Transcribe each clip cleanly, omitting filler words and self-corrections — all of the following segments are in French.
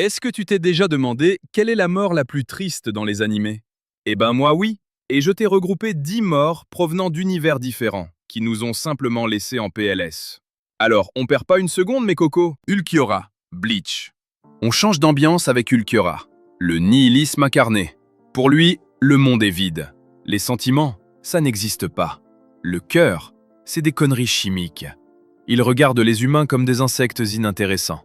Est-ce que tu t'es déjà demandé quelle est la mort la plus triste dans les animés? Eh ben moi oui, et je t'ai regroupé 10 morts provenant d'univers différents, qui nous ont simplement laissés en PLS. Alors, on perd pas une seconde mes cocos. Ulquiorra, Bleach. On change d'ambiance avec Ulquiorra, le nihilisme incarné. Pour lui, le monde est vide. Les sentiments, ça n'existe pas. Le cœur, c'est des conneries chimiques. Il regarde les humains comme des insectes inintéressants.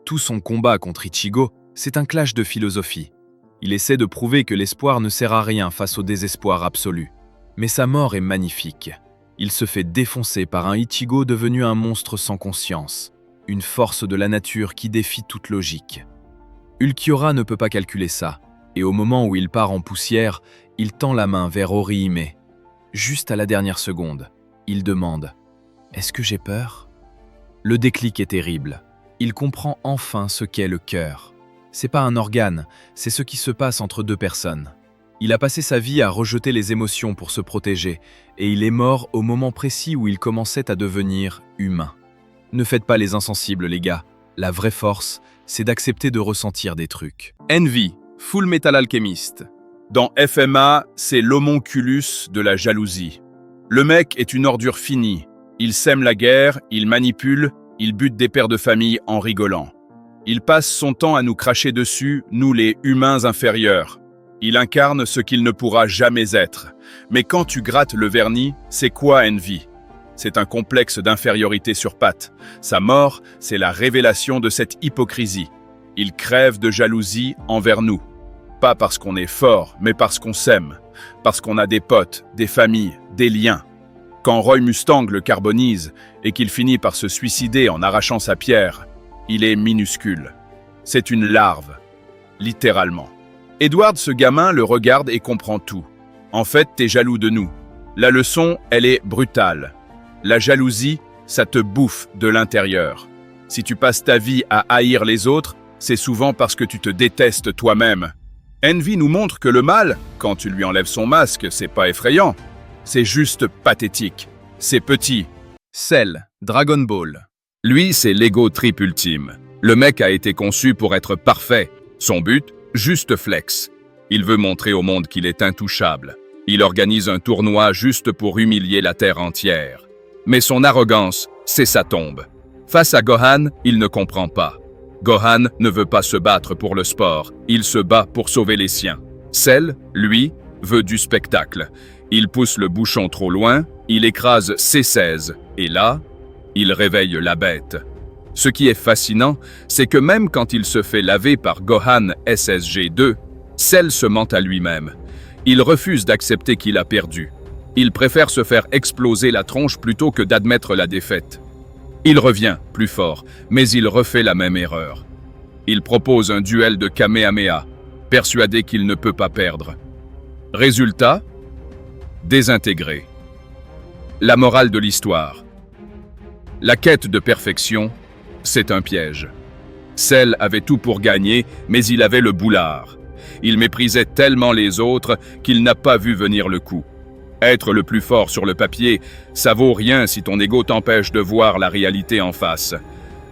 Tout son combat contre Ichigo, c'est un clash de philosophie. Il essaie de prouver que l'espoir ne sert à rien face au désespoir absolu. Mais sa mort est magnifique. Il se fait défoncer par un Ichigo devenu un monstre sans conscience, une force de la nature qui défie toute logique. Ulquiorra ne peut pas calculer ça, et au moment où il part en poussière, il tend la main vers Orihime. Juste à la dernière seconde, il demande « Est-ce que j'ai peur ?» Le déclic est terrible. Il comprend enfin ce qu'est le cœur. C'est pas un organe, c'est ce qui se passe entre deux personnes. Il a passé sa vie à rejeter les émotions pour se protéger, et il est mort au moment précis où il commençait à devenir humain. Ne faites pas les insensibles, les gars. La vraie force, c'est d'accepter de ressentir des trucs. Envy, Full Metal Alchemist. Dans FMA, c'est l'homonculus de la jalousie. Le mec est une ordure finie. Il sème la guerre, il manipule, il bute des pères de famille en rigolant. Il passe son temps à nous cracher dessus, nous les humains inférieurs. Il incarne ce qu'il ne pourra jamais être. Mais quand tu grattes le vernis, c'est quoi Envy? C'est un complexe d'infériorité sur pattes. Sa mort, c'est la révélation de cette hypocrisie. Il crève de jalousie envers nous. Pas parce qu'on est fort, mais parce qu'on s'aime. Parce qu'on a des potes, des familles, des liens. Quand Roy Mustang le carbonise et qu'il finit par se suicider en arrachant sa pierre, il est minuscule. C'est une larve, littéralement. Edward, ce gamin, le regarde et comprend tout. En fait, t'es jaloux de nous. La leçon, elle est brutale. La jalousie, ça te bouffe de l'intérieur. Si tu passes ta vie à haïr les autres, c'est souvent parce que tu te détestes toi-même. Envy nous montre que le mal, quand tu lui enlèves son masque, c'est pas effrayant. C'est juste pathétique. C'est petit. Cell, Dragon Ball. Lui, c'est l'ego trip ultime. Le mec a été conçu pour être parfait. Son but, juste flex. Il veut montrer au monde qu'il est intouchable. Il organise un tournoi juste pour humilier la Terre entière. Mais son arrogance, c'est sa tombe. Face à Gohan, il ne comprend pas. Gohan ne veut pas se battre pour le sport. Il se bat pour sauver les siens. Cell, lui, veut du spectacle. Il pousse le bouchon trop loin, il écrase C16, et là, il réveille la bête. Ce qui est fascinant, c'est que même quand il se fait laver par Gohan SSG2, Cell se ment à lui-même. Il refuse d'accepter qu'il a perdu. Il préfère se faire exploser la tronche plutôt que d'admettre la défaite. Il revient, plus fort, mais il refait la même erreur. Il propose un duel de Kamehameha, persuadé qu'il ne peut pas perdre. Résultat ? Désintégré. La morale de l'histoire. La quête de perfection, c'est un piège. Cell avait tout pour gagner, mais il avait le boulard. Il méprisait tellement les autres qu'il n'a pas vu venir le coup. Être le plus fort sur le papier, ça vaut rien si ton ego t'empêche de voir la réalité en face.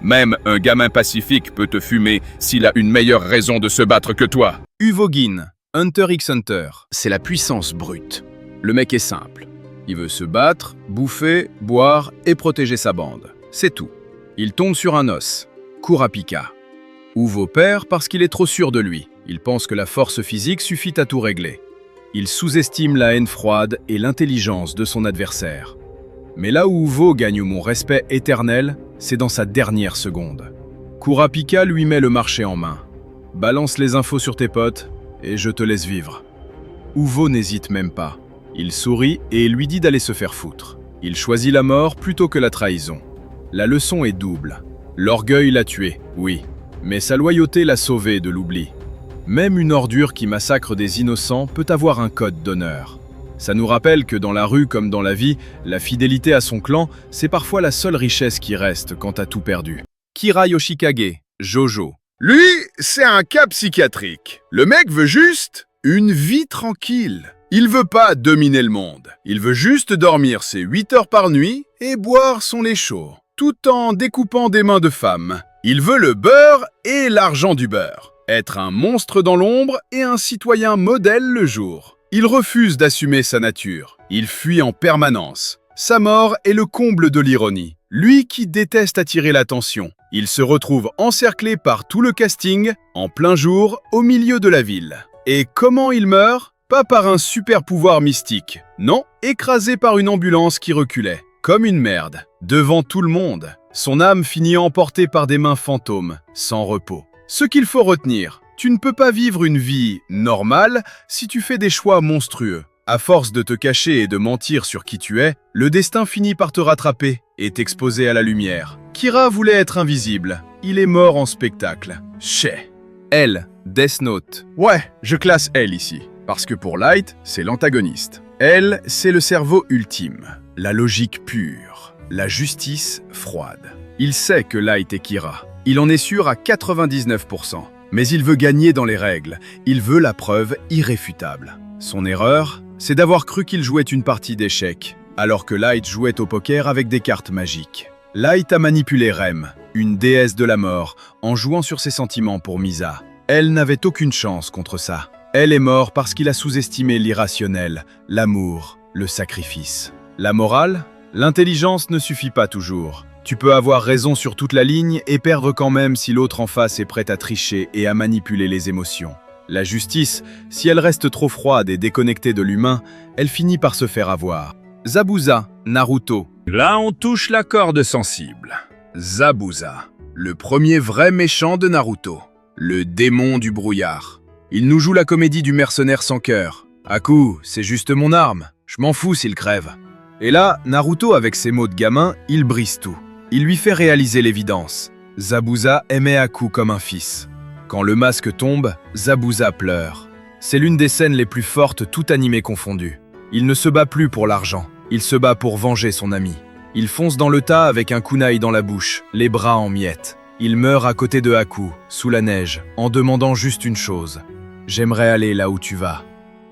Même un gamin pacifique peut te fumer s'il a une meilleure raison de se battre que toi. Uvogin, Hunter x Hunter, c'est la puissance brute. Le mec est simple. Il veut se battre, bouffer, boire et protéger sa bande. C'est tout. Il tombe sur un os, Kurapika. Uvo perd parce qu'il est trop sûr de lui. Il pense que la force physique suffit à tout régler. Il sous-estime la haine froide et l'intelligence de son adversaire. Mais là où Uvo gagne mon respect éternel, c'est dans sa dernière seconde. Kurapika lui met le marché en main. Balance les infos sur tes potes et je te laisse vivre. Uvo n'hésite même pas. Il sourit et lui dit d'aller se faire foutre. Il choisit la mort plutôt que la trahison. La leçon est double. L'orgueil l'a tué, oui, mais sa loyauté l'a sauvé de l'oubli. Même une ordure qui massacre des innocents peut avoir un code d'honneur. Ça nous rappelle que dans la rue comme dans la vie, la fidélité à son clan, c'est parfois la seule richesse qui reste quand t'as tout perdu. Kira Yoshikage, Jojo. Lui, c'est un cas psychiatrique. Le mec veut juste une vie tranquille. Il veut pas dominer le monde. Il veut juste dormir ses 8 heures par nuit et boire son lait chaud, tout en découpant des mains de femmes. Il veut le beurre et l'argent du beurre. Être un monstre dans l'ombre et un citoyen modèle le jour. Il refuse d'assumer sa nature. Il fuit en permanence. Sa mort est le comble de l'ironie. Lui qui déteste attirer l'attention. Il se retrouve encerclé par tout le casting, en plein jour, au milieu de la ville. Et comment il meurt? Pas par un super pouvoir mystique. Non, écrasé par une ambulance qui reculait. Comme une merde. Devant tout le monde. Son âme finit emportée par des mains fantômes, sans repos. Ce qu'il faut retenir, tu ne peux pas vivre une vie normale si tu fais des choix monstrueux. À force de te cacher et de mentir sur qui tu es, le destin finit par te rattraper et t'exposer à la lumière. Kira voulait être invisible. Il est mort en spectacle. Chais. L, Death Note. Ouais, je classe L ici. Parce que pour Light, c'est l'antagoniste. L, c'est le cerveau ultime. La logique pure. La justice froide. Il sait que Light est Kira. Il en est sûr à 99%. Mais il veut gagner dans les règles. Il veut la preuve irréfutable. Son erreur, c'est d'avoir cru qu'il jouait une partie d'échecs, alors que Light jouait au poker avec des cartes magiques. Light a manipulé Rem, une déesse de la mort, en jouant sur ses sentiments pour Misa. Elle n'avait aucune chance contre ça. Elle est morte parce qu'il a sous-estimé l'irrationnel, l'amour, le sacrifice. La morale? L'intelligence ne suffit pas toujours. Tu peux avoir raison sur toute la ligne et perdre quand même si l'autre en face est prêt à tricher et à manipuler les émotions. La justice, si elle reste trop froide et déconnectée de l'humain, elle finit par se faire avoir. Zabuza, Naruto. Là, on touche la corde sensible. Zabuza, le premier vrai méchant de Naruto. Le démon du brouillard. Il nous joue la comédie du mercenaire sans cœur. Haku, c'est juste mon arme. Je m'en fous s'il crève. Et là, Naruto, avec ses mots de gamin, il brise tout. Il lui fait réaliser l'évidence. Zabuza aimait Haku comme un fils. Quand le masque tombe, Zabuza pleure. C'est l'une des scènes les plus fortes, tout animé confondu. Il ne se bat plus pour l'argent, il se bat pour venger son ami. Il fonce dans le tas avec un kunai dans la bouche, les bras en miettes. Il meurt à côté de Haku, sous la neige, en demandant juste une chose. « J'aimerais aller là où tu vas. »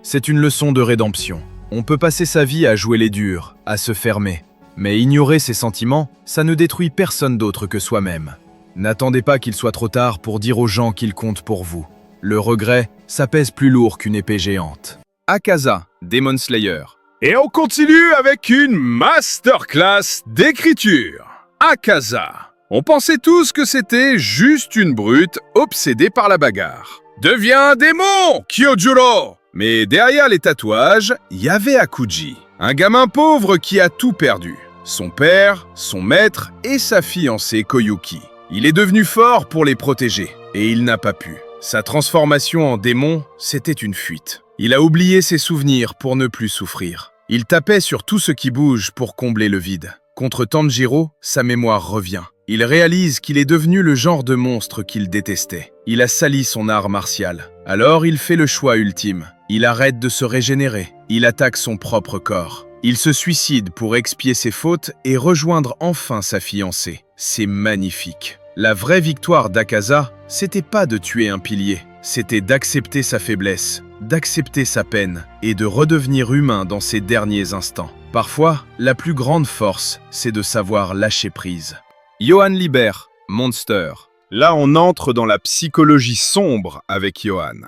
C'est une leçon de rédemption. On peut passer sa vie à jouer les durs, à se fermer. Mais ignorer ses sentiments, ça ne détruit personne d'autre que soi-même. N'attendez pas qu'il soit trop tard pour dire aux gens qu'ils comptent pour vous. Le regret, ça pèse plus lourd qu'une épée géante. Akaza, Demon Slayer. Et on continue avec une masterclass d'écriture. Akaza. On pensait tous que c'était juste une brute obsédée par la bagarre. Deviens un démon, Kyojuro! Mais derrière les tatouages, il y avait Akuji. Un gamin pauvre qui a tout perdu. Son père, son maître et sa fiancée Koyuki. Il est devenu fort pour les protéger, et il n'a pas pu. Sa transformation en démon, c'était une fuite. Il a oublié ses souvenirs pour ne plus souffrir. Il tapait sur tout ce qui bouge pour combler le vide. Contre Tanjiro, sa mémoire revient. Il réalise qu'il est devenu le genre de monstre qu'il détestait. Il a sali son art martial. Alors il fait le choix ultime. Il arrête de se régénérer. Il attaque son propre corps. Il se suicide pour expier ses fautes et rejoindre enfin sa fiancée. C'est magnifique. La vraie victoire d'Akaza, c'était pas de tuer un pilier. C'était d'accepter sa faiblesse, d'accepter sa peine et de redevenir humain dans ses derniers instants. Parfois, la plus grande force, c'est de savoir lâcher prise. Johann Liber, Monster. Là, on entre dans la psychologie sombre avec Johann.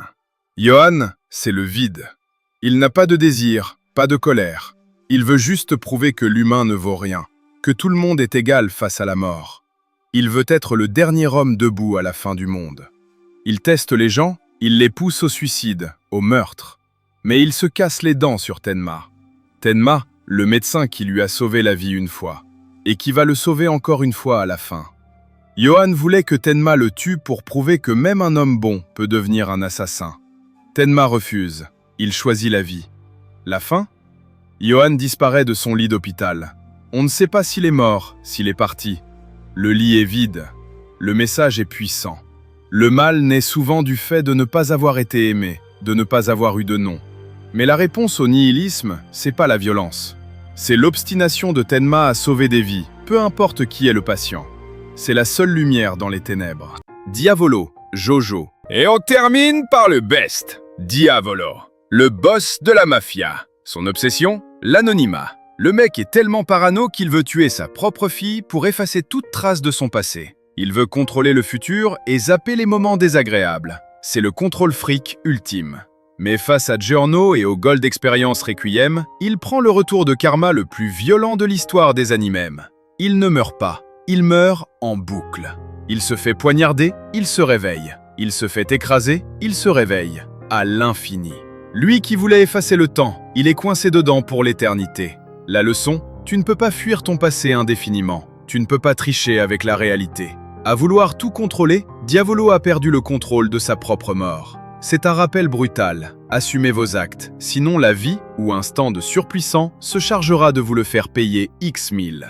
Johann, c'est le vide. Il n'a pas de désir, pas de colère. Il veut juste prouver que l'humain ne vaut rien, que tout le monde est égal face à la mort. Il veut être le dernier homme debout à la fin du monde. Il teste les gens, il les pousse au suicide, au meurtre. Mais il se casse les dents sur Tenma. Tenma, le médecin qui lui a sauvé la vie une fois, et qui va le sauver encore une fois à la fin. Johann voulait que Tenma le tue pour prouver que même un homme bon peut devenir un assassin. Tenma refuse, il choisit la vie. La fin? Johann disparaît de son lit d'hôpital. On ne sait pas s'il est mort, s'il est parti. Le lit est vide. Le message est puissant. Le mal naît souvent du fait de ne pas avoir été aimé, de ne pas avoir eu de nom. Mais la réponse au nihilisme, c'est pas la violence. C'est l'obstination de Tenma à sauver des vies, peu importe qui est le patient. C'est la seule lumière dans les ténèbres. Diavolo, Jojo. Et on termine par le best, Diavolo, le boss de la mafia. Son obsession? L'anonymat. Le mec est tellement parano qu'il veut tuer sa propre fille pour effacer toute trace de son passé. Il veut contrôler le futur et zapper les moments désagréables. C'est le contrôle fric ultime. Mais face à Giorno et au Gold Experience Requiem, il prend le retour de karma le plus violent de l'histoire des animes. Il ne meurt pas, il meurt en boucle. Il se fait poignarder, il se réveille. Il se fait écraser, il se réveille. À l'infini. Lui qui voulait effacer le temps, il est coincé dedans pour l'éternité. La leçon, tu ne peux pas fuir ton passé indéfiniment. Tu ne peux pas tricher avec la réalité. À vouloir tout contrôler, Diavolo a perdu le contrôle de sa propre mort. C'est un rappel brutal. Assumez vos actes, sinon la vie, ou un stand surpuissant, se chargera de vous le faire payer X 1000.